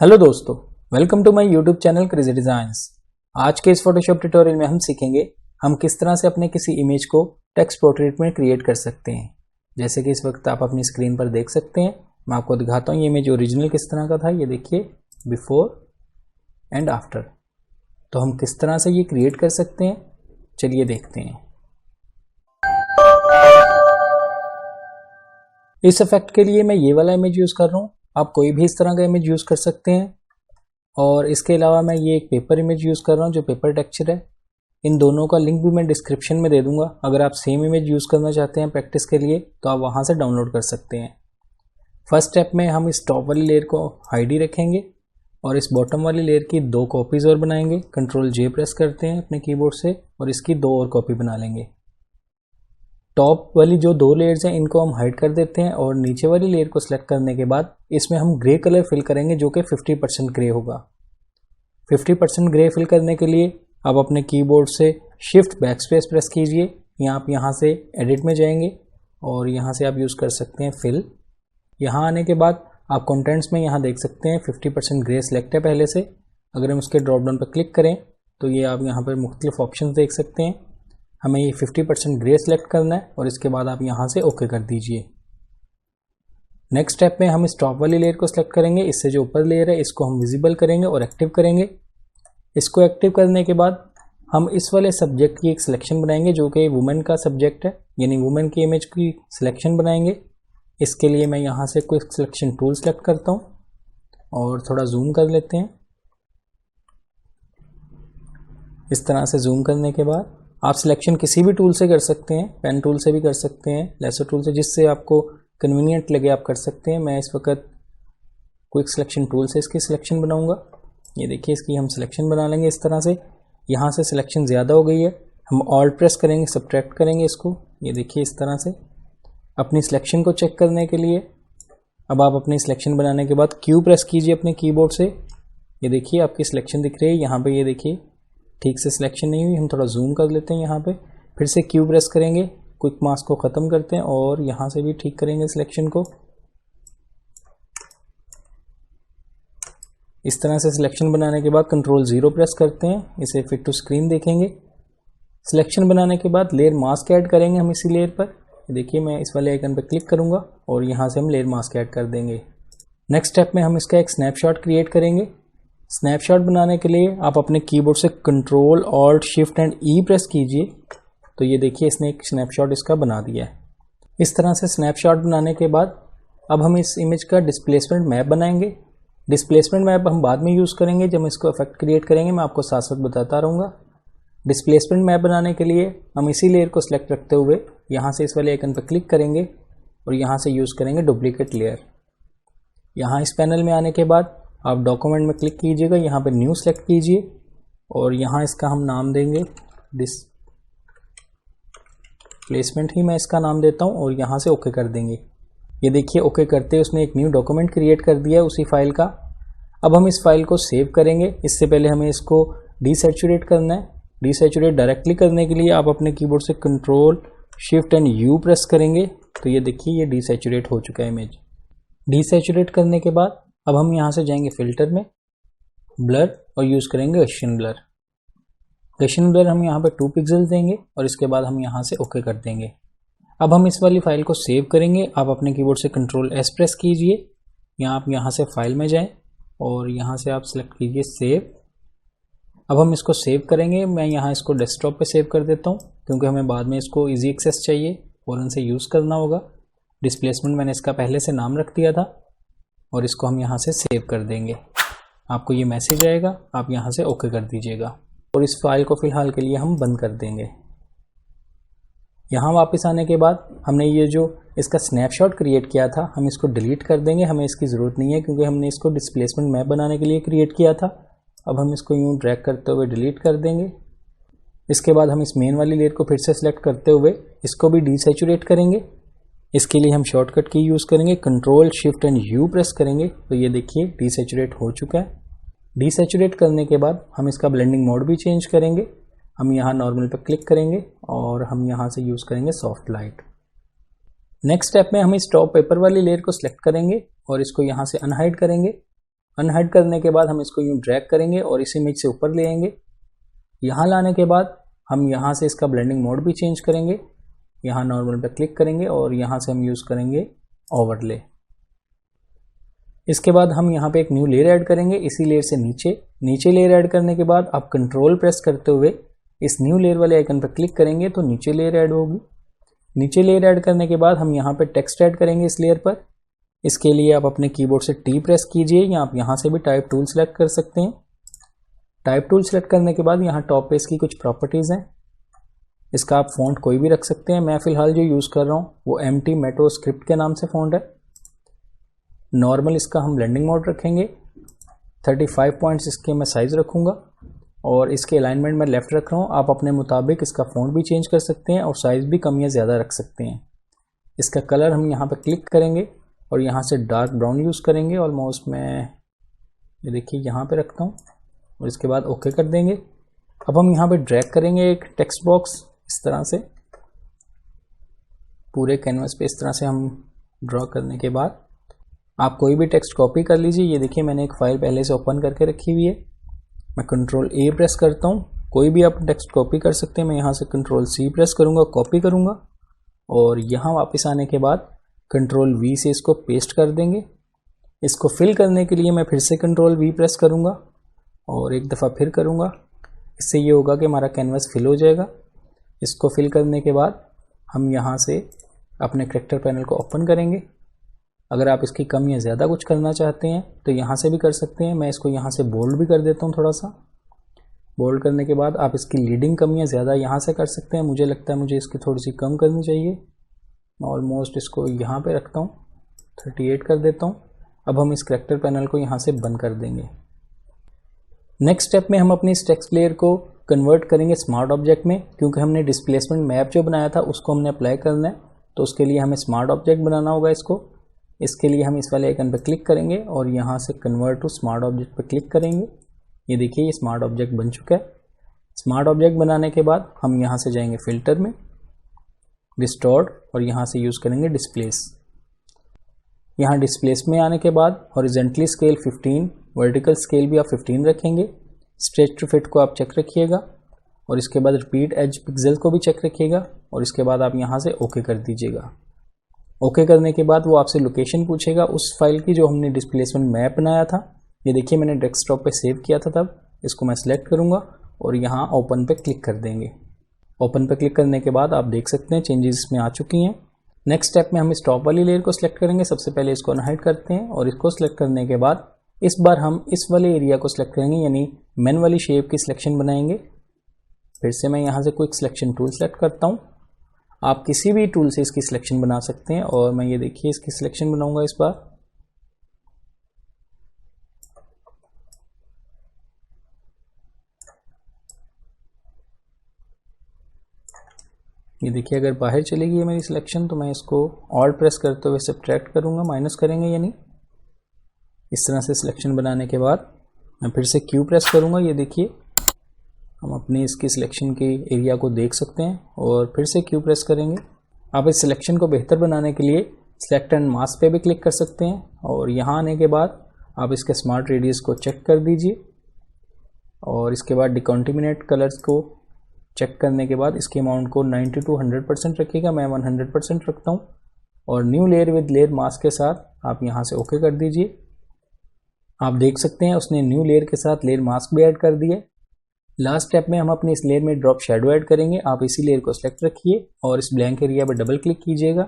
Hello दोस्तों, welcome to my YouTube channel Crazy Designs. आज के इस फोटोशॉप ट्यूटोरियल में हम सीखेंगे हम किस तरह से अपने किसी इमेज को टेक्स्ट पोर्ट्रेट में क्रिएट कर सकते हैं। जैसे कि इस वक्त आप अपनी स्क्रीन पर देख सकते हैं, मैं आपको दिखाता हूँ ये इमेज ओरिजिनल किस तरह का था। ये देखिए बिफोर एंड आफ्टर। तो हम किस तरह से ये क्रिएट कर सकते हैं, चलिए देखते हैं। इस इफेक्ट के लिए मैं ये वाला इमेज यूज कर रहा हूँ, आप कोई भी इस तरह का इमेज यूज कर सकते हैं। और इसके अलावा मैं ये एक पेपर इमेज यूज कर रहा हूँ जो पेपर टेक्सचर है। इन दोनों का लिंक भी मैं डिस्क्रिप्शन में दे दूंगा। अगर आप सेम इमेज यूज करना चाहते हैं प्रैक्टिस के लिए तो आप वहां से डाउनलोड कर सकते हैं। फर्स्ट स्टेप में हम इस टॉप वाली लेयर को हाइड ही रखेंगे और इस बॉटम वाली लेयर की 2 कॉपीज और बनाएंगे। कंट्रोल जे प्रेस करते हैं अपने कीबोर्ड से और इसकी 2 और कॉपी बना लेंगे। टॉप वाली जो 2 लेयर्स हैं इनको हम हाइड कर देते हैं और नीचे वाली लेयर को सिलेक्ट करने के बाद इसमें हम ग्रे कलर फिल करेंगे जो कि 50% ग्रे होगा। 50% ग्रे फिल करने के लिए आप अपने कीबोर्ड से शिफ्ट बैकस्पेस प्रेस कीजिए या आप यहाँ से एडिट में जाएंगे और यहाँ से आप यूज़ कर सकते हैं फिल। यहाँ आने के बाद आप कंटेंट्स में यहाँ देख सकते हैं 50% ग्रे सिलेक्ट है पहले से। अगर हम उसके ड्रॉप डाउन पर क्लिक करें तो ये आप यहाँ पर मुख्तलिफ ऑप्शन देख सकते हैं। हमें ये 50% ग्रे सिलेक्ट करना है और इसके बाद आप यहाँ से ओके कर दीजिए। नेक्स्ट स्टेप में हम इस टॉप वाली लेयर को सिलेक्ट करेंगे। इससे जो ऊपर लेयर है इसको हम विजिबल करेंगे और एक्टिव करेंगे। इसको एक्टिव करने के बाद हम इस वाले सब्जेक्ट की एक सिलेक्शन बनाएंगे जो कि वुमेन का सब्जेक्ट है, यानी वुमेन की इमेज की सिलेक्शन बनाएंगे। इसके लिए मैं यहाँ से कोई सिलेक्शन टूल सेलेक्ट करता हूँ और थोड़ा जूम कर लेते हैं। इस तरह से जूम करने के बाद आप सिलेक्शन किसी भी टूल से कर सकते हैं, पेन टूल से भी कर सकते हैं, लेसर टूल से, जिससे आपको कन्वीनियंट लगे आप कर सकते हैं। मैं इस वक्त क्विक सिलेक्शन टूल से इसकी सिलेक्शन बनाऊंगा। ये देखिए इसकी हम सिलेक्शन बना लेंगे इस तरह से। यहाँ से सिलेक्शन ज़्यादा हो गई है, हम ऑल्ट प्रेस करेंगे, सब्ट्रैक्ट करेंगे इसको। ये देखिए इस तरह से। अपनी सिलेक्शन को चेक करने के लिए अब आप अपनी सिलेक्शन बनाने के बाद क्यू प्रेस कीजिए अपने कीबोर्ड से। ये देखिए आपकी सिलेक्शन दिख रही है यहाँ पे। ये देखिए ठीक से सिलेक्शन नहीं हुई, हम थोड़ा जूम कर लेते हैं यहाँ पे। फिर से क्यू प्रेस करेंगे, क्विक मास्क को ख़त्म करते हैं और यहाँ से भी ठीक करेंगे सिलेक्शन को। इस तरह से सिलेक्शन बनाने के बाद कंट्रोल 0 प्रेस करते हैं, इसे फिट टू स्क्रीन देखेंगे। सिलेक्शन बनाने के बाद लेयर मास्क ऐड करेंगे हम इसी लेयर पर। देखिए मैं इस वाले आइकन पर क्लिक करूँगा और यहाँ से हम लेयर मास्क ऐड कर देंगे। नेक्स्ट स्टेप में हम इसका एक स्नैपशॉट क्रिएट करेंगे। स्नैपशॉट बनाने के लिए आप अपने कीबोर्ड से control alt shift and E press कीजिए। तो ये देखिए इसने एक स्नैपशॉट इसका बना दिया है। इस तरह से स्नैपशॉट बनाने के बाद अब हम इस इमेज का डिस्प्लेसमेंट मैप बनाएंगे। डिस्प्लेसमेंट मैप हम बाद में यूज़ करेंगे जब हम इसको इफेक्ट क्रिएट करेंगे, मैं आपको साथ साथ बताता रहूँगा। डिस्प्लेसमेंट मैप बनाने के लिए हम इसी लेयर को सिलेक्ट रखते हुए यहाँ से इस वाले आइकन पर क्लिक करेंगे और यहाँ से यूज़ करेंगे डुप्लीकेट लेयर। यहाँ इस पैनल में आने के बाद आप डॉक्यूमेंट में क्लिक कीजिएगा, यहाँ पे न्यू सेलेक्ट कीजिए और यहाँ इसका हम नाम देंगे डिस्प्लेसमेंट ही मैं इसका नाम देता हूँ और यहाँ से ओके कर देंगे। ये देखिए ओके करते उसने एक न्यू डॉक्यूमेंट क्रिएट कर दिया है उसी फाइल का। अब हम इस फाइल को सेव करेंगे। इससे पहले हमें इसको डीसैचुरेट करना है। डीसैचुरेट डायरेक्टली करने के लिए आप अपने कीबोर्ड से control shift and you press करेंगे। तो ये देखिए ये डीसैचुरेट हो चुका है इमेज। डीसैचुरेट करने के बाद अब हम यहाँ से जाएंगे फिल्टर में, ब्लर, और यूज़ करेंगे गॉसियन ब्लर। गॉसियन ब्लर हम यहाँ पे 2 पिक्सल देंगे और इसके बाद हम यहाँ से ओके कर देंगे। अब हम इस वाली फाइल को सेव करेंगे। आप अपने कीबोर्ड से कंट्रोल एस प्रेस कीजिए या आप यहाँ से फाइल में जाएं और यहाँ से आप सेलेक्ट कीजिए सेव। अब हम इसको सेव करेंगे। मैं यहाँ इसको डेस्कटॉप पे सेव कर देता हूँ क्योंकि हमें बाद में इसको ईजी एक्सेस चाहिए, फ़ौरन से यूज़ करना होगा। डिस्प्लेसमेंट मैंने इसका पहले से नाम रख दिया था और इसको हम यहाँ से सेव कर देंगे। आपको ये मैसेज आएगा, आप यहाँ से ओके कर दीजिएगा और इस फाइल को फ़िलहाल के लिए हम बंद कर देंगे। यहाँ वापस आने के बाद हमने ये जो इसका स्नैपशॉट क्रिएट किया था हम इसको डिलीट कर देंगे। हमें इसकी ज़रूरत नहीं है क्योंकि हमने इसको डिस्प्लेसमेंट मैप बनाने के लिए क्रिएट किया था। अब हम इसको यूँ ड्रैग करते हुए डिलीट कर देंगे। इसके बाद हम इस मेन वाली लेयर को फिर से सिलेक्ट करते हुए इसको भी डीसैचुरेट करेंगे। इसके लिए हम शॉर्टकट की यूज़ करेंगे, control shift and you press करेंगे। तो ये देखिए डीसैचुरेट हो चुका है। डीसैचुरेट करने के बाद हम इसका ब्लेंडिंग मोड भी चेंज करेंगे। हम यहाँ नॉर्मल पर क्लिक करेंगे और हम यहाँ से यूज़ करेंगे सॉफ्ट लाइट। नेक्स्ट स्टेप में हम इस टॉप पेपर वाली लेयर को सिलेक्ट करेंगे और इसको यहाँ से अनहाइड करेंगे अनहाइड करने के बाद हम इसको यूँ ड्रैग करेंगे और इस इमेज से ऊपर ले आएंगे। यहाँ लाने के बाद हम यहाँ से इसका ब्लेंडिंग मोड भी चेंज करेंगे। यहाँ नॉर्मल पे क्लिक करेंगे और यहाँ से हम यूज़ करेंगे ओवरले। इसके बाद हम यहाँ पे एक न्यू लेयर ऐड करेंगे, इसी लेयर से नीचे लेयर ऐड करने के बाद आप कंट्रोल प्रेस करते हुए इस न्यू लेयर वाले आइकन पर क्लिक करेंगे तो नीचे लेयर ऐड होगी। नीचे लेयर ऐड करने के बाद हम यहाँ पे टेक्स्ट ऐड करेंगे इस लेयर पर। इसके लिए आप अपने कीबोर्ड से टी प्रेस कीजिए या आप यहाँ से भी टाइप टूल सेलेक्ट कर सकते हैं। टाइप टूल सेलेक्ट करने के बाद यहाँ टॉप पे इसकी कुछ प्रॉपर्टीज़ हैं। इसका आप फ़ॉन्ट कोई भी रख सकते हैं। मैं फ़िलहाल जो यूज़ कर रहा हूँ वो MT मेट्रो स्क्रिप्ट के नाम से फ़ॉन्ट है। नॉर्मल इसका हम ब्लेंडिंग मोड रखेंगे। 35 पॉइंट्स इसके मैं साइज़ रखूँगा और इसके अलाइनमेंट में लेफ़्ट रख रहा हूँ। आप अपने मुताबिक इसका फ़ॉन्ट भी चेंज कर सकते हैं और साइज़ भी कम या ज़्यादा रख सकते हैं। इसका कलर हम यहाँ पर क्लिक करेंगे और यहाँ से डार्क ब्राउन यूज़ करेंगे। ऑलमोस्ट मैं ये देखिए यहाँ पे रखता हूँ और इसके बाद ओके कर देंगे। अब हम यहाँ पे ड्रैग करेंगे एक टेक्स्ट बॉक्स इस तरह से पूरे कैनवस पे। इस तरह से हम ड्रॉ करने के बाद आप कोई भी टेक्स्ट कॉपी कर लीजिए। ये देखिए मैंने एक फ़ाइल पहले से ओपन करके रखी हुई है। मैं कंट्रोल A प्रेस करता हूँ। कोई भी आप टेक्स्ट कॉपी कर सकते हैं। मैं यहाँ से कंट्रोल C प्रेस करूँगा, कॉपी करूँगा और यहाँ वापस आने के बाद कंट्रोल V से इसको पेस्ट कर देंगे। इसको फिल करने के लिए मैं फिर से कंट्रोल V प्रेस करूँगा और एक दफ़ा फिर करूँगा। इससे ये होगा कि हमारा कैनवस फिल हो जाएगा। इसको फिल करने के बाद हम यहाँ से अपने कैरेक्टर पैनल को ओपन करेंगे। अगर आप इसकी कम या ज़्यादा कुछ करना चाहते हैं तो यहाँ से भी कर सकते हैं। मैं इसको यहाँ से बोल्ड भी कर देता हूँ थोड़ा सा। बोल्ड करने के बाद आप इसकी लीडिंग कम या ज़्यादा यहाँ से कर सकते हैं। मुझे लगता है मुझे इसकी थोड़ी सी कम करनी चाहिए। मैं ऑलमोस्ट इसको यहाँ पे रखता हूँ, 38 कर देता हूँ। अब हम इस कैरेक्टर पैनल को यहाँ से बंद कर देंगे। नेक्स्ट स्टेप में हम अपनी इस टेक्स्ट लेयर को कन्वर्ट करेंगे स्मार्ट ऑब्जेक्ट में, क्योंकि हमने डिस्प्लेसमेंट मैप जो बनाया था उसको हमने अप्लाई करना है। तो उसके लिए हमें स्मार्ट ऑब्जेक्ट बनाना होगा इसको। इसके लिए हम इस वाले आइकन पर क्लिक करेंगे और यहाँ से कन्वर्ट टू स्मार्ट ऑब्जेक्ट पर क्लिक करेंगे। ये देखिए ये स्मार्ट ऑब्जेक्ट बन चुका है। स्मार्ट ऑब्जेक्ट बनाने के बाद हम यहाँ से जाएंगे फिल्टर में, डिस्टॉर्ट, और यहाँ से यूज़ करेंगे डिस्प्लेस। यहाँ डिस्प्लेस में आने के बाद हॉरिजेंटली स्केल 15, वर्टिकल स्केल भी आप 15 रखेंगे। स्ट्रेच टू फिट को आप चेक रखिएगा और इसके बाद रिपीट एज पिक्सल को भी चेक रखिएगा और इसके बाद आप यहाँ से ओके कर दीजिएगा। ओके करने के बाद वो आपसे लोकेशन पूछेगा उस फाइल की जो हमने डिस्प्लेसमेंट मैप बनाया था। ये देखिए मैंने डेस्कटॉप पे सेव किया था तब। इसको मैं सिलेक्ट करूँगा और यहाँ ओपन पे क्लिक कर देंगे। ओपन पे क्लिक करने के बाद आप देख सकते हैं चेंजेस इसमें आ चुकी हैं। नेक्स्ट स्टेप में हम इस टॉप वाली लेयर को सिलेक्ट करेंगे। सबसे पहले इसको अनहाइड करते हैं और इसको सिलेक्ट करने के बाद इस बार हम इस वाले एरिया को सिलेक्ट करेंगे, यानी मैन वाली शेप की सिलेक्शन बनाएंगे। फिर से मैं यहाँ से क्विक सिलेक्शन टूल सेलेक्ट करता हूँ। आप किसी भी टूल से इसकी सिलेक्शन बना सकते हैं और मैं ये देखिए इसकी सिलेक्शन बनाऊंगा इस बार। ये देखिए अगर बाहर चली गई है मेरी सिलेक्शन तो मैं इसको ऑल्ट प्रेस करते हुए सब्ट्रैक्ट करूँगा, माइनस करेंगे यानी। इस तरह से सिलेक्शन बनाने के बाद मैं फिर से Q प्रेस करूँगा। ये देखिए हम अपनी इसकी सिलेक्शन के एरिया को देख सकते हैं और फिर से Q प्रेस करेंगे। आप इस सिलेक्शन को बेहतर बनाने के लिए सिलेक्ट एंड मास्क पे भी क्लिक कर सकते हैं और यहाँ आने के बाद आप इसके स्मार्ट रेडियस को चेक कर दीजिए और इसके बाद डिकॉन्टिमिनेट कलर्स को चेक करने के बाद इसके अमाउंट को 90 to 100% रखिएगा। मैं 100% रखता हूँ और new layer with layer mask के साथ आप यहाँ से ओके कर दीजिए। आप देख सकते हैं उसने न्यू लेयर के साथ लेयर मास्क भी ऐड कर दिए। लास्ट स्टेप में हम अपनी इस लेयर में ड्रॉप शैडो ऐड करेंगे। आप इसी लेयर को सिलेक्ट रखिए और इस ब्लैंक एरिया पर डबल क्लिक कीजिएगा।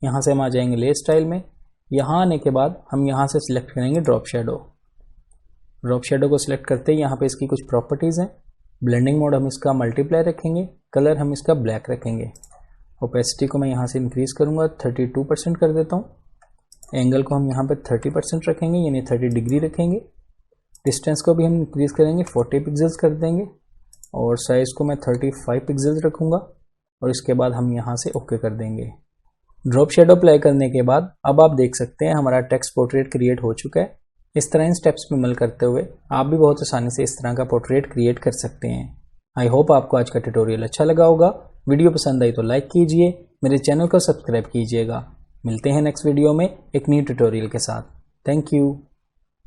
यहाँ से हम आ जाएंगे लेयर स्टाइल में। यहाँ आने के बाद हम यहाँ से सिलेक्ट करेंगे ड्रॉप शैडो। ड्रॉप शैडो को सिलेक्ट करते ही यहाँ पे इसकी कुछ प्रॉपर्टीज़ हैं। ब्लेंडिंग मोड हम इसका मल्टीप्लाई रखेंगे, कलर हम इसका ब्लैक रखेंगे। ओपेसिटी को मैं यहाँ से इंक्रीज़ करूँगा, 32% कर देता हूँ। एंगल को हम यहाँ पे 30% रखेंगे, यानी 30 डिग्री रखेंगे। डिस्टेंस को भी हम इंक्रीज़ करेंगे, 40 पिक्सल्स कर देंगे और साइज़ को मैं 35 पिक्सल्स रखूँगा और इसके बाद हम यहाँ से ओके कर देंगे। ड्रॉप शेडो अप्लाई करने के बाद अब आप देख सकते हैं हमारा टेक्स्ट पोर्ट्रेट क्रिएट हो चुका है। इस तरह इन स्टेप्स पे अमल करते हुए आप भी बहुत आसानी से इस तरह का पोर्ट्रेट क्रिएट कर सकते हैं। आई होप आपको आज का ट्यूटोरियल अच्छा लगा होगा। वीडियो पसंद आई तो लाइक कीजिए, मेरे चैनल को सब्सक्राइब कीजिएगा। मिलते हैं नेक्स्ट वीडियो में एक न्यू ट्यूटोरियल के साथ। Thank you.